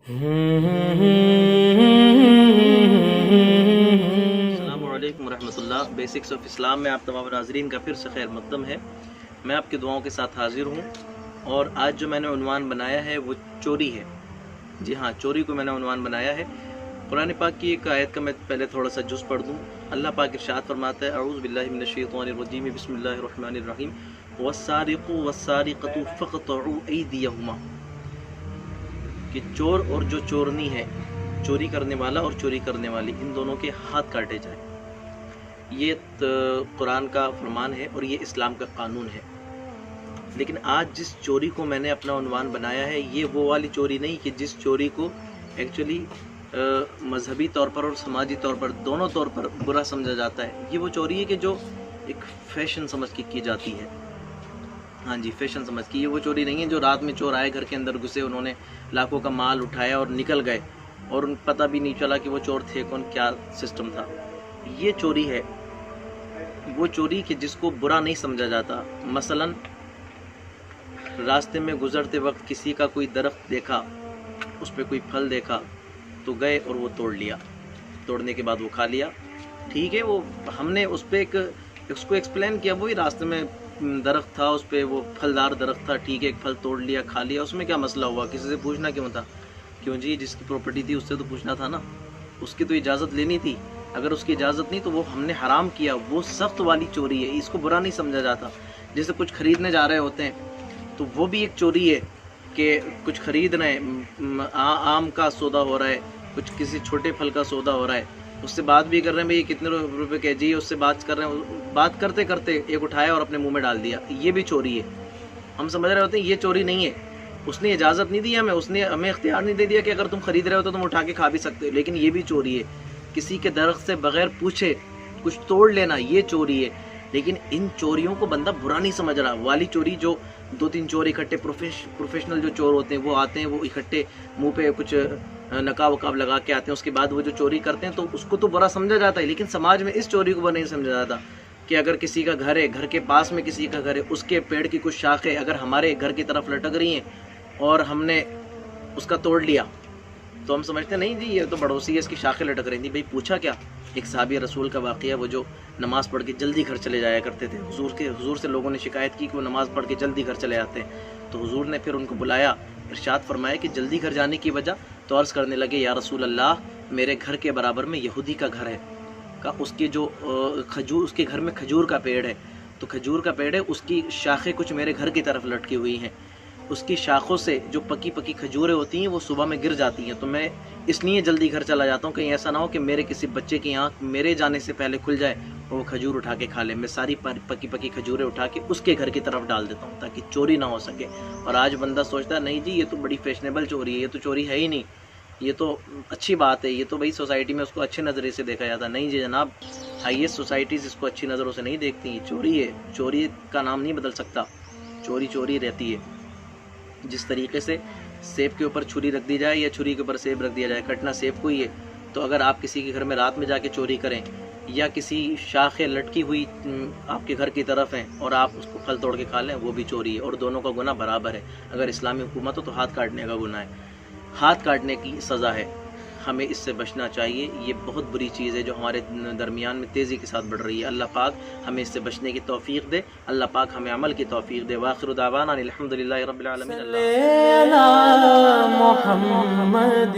السلام علیکم ورحمۃ اللہ۔ بیسکس آف اسلام میں آپ تمام ناظرین کا پھر سے خیر مقدم ہے۔ میں آپ کی دعاؤں کے ساتھ حاضر ہوں، اور آج جو میں نے عنوان بنایا ہے وہ چوری ہے۔ جی ہاں، چوری کو میں نے عنوان بنایا ہے۔ قرآن پاک کی ایک آیت کا میں پہلے تھوڑا سا جز پڑھ دوں۔ اللہ پاک ارشاد فرماتا ہے، اعوذ باللہ من الشیطان الرجیم، بسم اللہ الرحمن الرحیم، والسارق والسارقۃ فاقطعوا ایدیہما، کہ چور اور جو چورنی ہے، چوری کرنے والا اور چوری کرنے والی، ان دونوں کے ہاتھ کاٹے جائیں۔ یہ قرآن کا فرمان ہے اور یہ اسلام کا قانون ہے۔ لیکن آج جس چوری کو میں نے اپنا عنوان بنایا ہے، یہ وہ والی چوری نہیں کہ جس چوری کو ایکچولی مذہبی طور پر اور سماجی طور پر، دونوں طور پر برا سمجھا جاتا ہے۔ یہ وہ چوری ہے کہ جو ایک فیشن سمجھ کے کی جاتی ہے۔ ہاں جی، فیشن سمجھ کے۔ یہ وہ چوری نہیں ہے جو رات میں چور آئے، گھر کے اندر گھسے، انہوں نے لاکھوں کا مال اٹھایا اور نکل گئے، اور پتہ بھی نہیں چلا کہ وہ چور تھے کون، کیا سسٹم تھا۔ یہ چوری ہے وہ چوری کہ جس کو برا نہیں سمجھا جاتا۔ مثلا راستے میں گزرتے وقت کسی کا کوئی درخت دیکھا، اس پہ کوئی پھل دیکھا تو گئے اور وہ توڑ لیا، توڑنے کے بعد وہ کھا لیا۔ ٹھیک ہے، وہ ہم نے اس پہ اس کو ایکسپلین کیا، وہی راستے میں درخت تھا، اس پہ وہ پھلدار درخت تھا، ٹھیک ہے، ایک پھل توڑ لیا، کھا لیا، اس میں کیا مسئلہ ہوا؟ کسی سے پوچھنا کیوں تھا؟ کیوں جی، جس کی پراپرٹی تھی اس سے تو پوچھنا تھا نا، اس کی تو اجازت لینی تھی۔ اگر اس کی اجازت نہیں تو وہ ہم نے حرام کیا، وہ سخت والی چوری ہے، اس کو برا نہیں سمجھا جاتا۔ جیسے کچھ خریدنے جا رہے ہوتے ہیں تو وہ بھی ایک چوری ہے کہ کچھ خرید رہے ہیں، آم کا سودا ہو رہا ہے، کچھ کسی چھوٹے پھل کا سودا ہو رہا ہے، اس سے بات بھی کر رہے ہیں، بھئی کتنے روپے کے جی، اس سے بات کر رہے ہیں، بات کرتے کرتے ایک اٹھایا اور اپنے منہ میں ڈال دیا، یہ بھی چوری ہے۔ ہم سمجھ رہے ہوتے ہیں یہ چوری نہیں ہے، اس نے اجازت نہیں دی ہمیں، اس نے ہمیں اختیار نہیں دے دیا کہ اگر تم خرید رہے ہو تو تم اٹھا کے کھا بھی سکتے ہو، لیکن یہ بھی چوری ہے۔ کسی کے درخت سے بغیر پوچھے کچھ توڑ لینا، یہ چوری ہے۔ لیکن ان چوریوں کو بندہ برا نہیں سمجھ رہا۔ والی چوری جو دو تین چور اکٹھے پروفیشنل جو چور ہوتے ہیں وہ آتے ہیں، وہ اکٹھے منہ پہ کچھ نقاب وقاب لگا کے آتے ہیں، اس کے بعد وہ جو چوری کرتے ہیں تو اس کو تو برا سمجھا جاتا ہے، لیکن سماج میں اس چوری کو برا نہیں سمجھا جاتا کہ اگر کسی کا گھر ہے، گھر کے پاس میں کسی کا گھر ہے، اس کے پیڑ کی کچھ شاخیں اگر ہمارے گھر کی طرف لٹک رہی ہیں اور ہم نے اس کا توڑ لیا تو ہم سمجھتے نہیں جی یہ تو پڑوسی ہے، اس کی شاخیں لٹک رہی تھیں۔ بھئی پوچھا کیا؟ ایک صحابی رسول کا واقعہ، وہ جو نماز پڑھ کے جلدی گھر چلے جایا کرتے تھے، حضور سے لوگوں نے شکایت کی کہ وہ نماز پڑھ کے جلدی گھر چلے آتے ہیں، تو حضور نے پھر ان کو بلایا، ارشاد فرمایا کہ جلدی گھر جانے کی وجہ، تو عرض کرنے لگے، یا رسول اللہ، میرے گھر کے برابر میں یہودی کا گھر ہے، اس کے جو کھجور، اس کے گھر میں کھجور کا پیڑ ہے، تو کھجور کا پیڑ ہے، اس کی شاخیں کچھ میرے گھر کی طرف لٹکی ہوئی ہیں، اس کی شاخوں سے جو پکی پکی کھجوریں ہوتی ہیں وہ صبح میں گر جاتی ہیں، تو میں اس لیے جلدی گھر چلا جاتا ہوں، کہیں ایسا نہ ہو کہ میرے کسی بچے کی آنکھ میرے جانے سے پہلے کھل جائے اور وہ کھجور اٹھا کے کھا لے۔ میں ساری پکی پکی کھجوریں اٹھا کے اس کے گھر کی طرف ڈال دیتا ہوں تاکہ چوری نہ ہو سکے۔ اور آج بندہ سوچتا ہے نہیں جی یہ تو بڑی فیشنیبل چوری ہے، یہ تو چوری ہے ہی نہیں، یہ تو اچھی بات ہے، یہ تو بھائی سوسائٹی میں اس کو اچھے نظرے سے دیکھا جاتا ہے۔ نہیں جی جناب، ہائیسٹ سوسائٹیز اس کو اچھی نظروں سے نہیں دیکھتی، یہ چوری ہے، چوری کا نام نہیں بدل سکتا، چوری چوری رہتی ہے۔ جس طریقے سے سیب کے اوپر چھری رکھ دی جائے یا چھری کے اوپر سیب رکھ دیا جائے، کٹنا سیب کو ہی ہے، تو اگر آپ کسی کے گھر میں رات میں جا کے چوری کریں یا کسی شاخیں لٹکی ہوئی آپ کے گھر کی طرف ہیں اور آپ اس کو پھل توڑ کے کھا لیں، وہ بھی چوری ہے، اور دونوں کا گناہ برابر ہے۔ اگر اسلامی حکومت ہو تو ہاتھ کاٹنے کا گناہ ہے، ہاتھ کاٹنے کی سزا ہے۔ ہمیں اس سے بچنا چاہیے، یہ بہت بری چیز ہے جو ہمارے درمیان میں تیزی کے ساتھ بڑھ رہی ہے۔ اللہ پاک ہمیں اس سے بچنے کی توفیق دے، اللہ پاک ہمیں عمل کی توفیق دے۔ وآخر دعوانا الحمدللہ رب العالمین۔ صلی علی محمد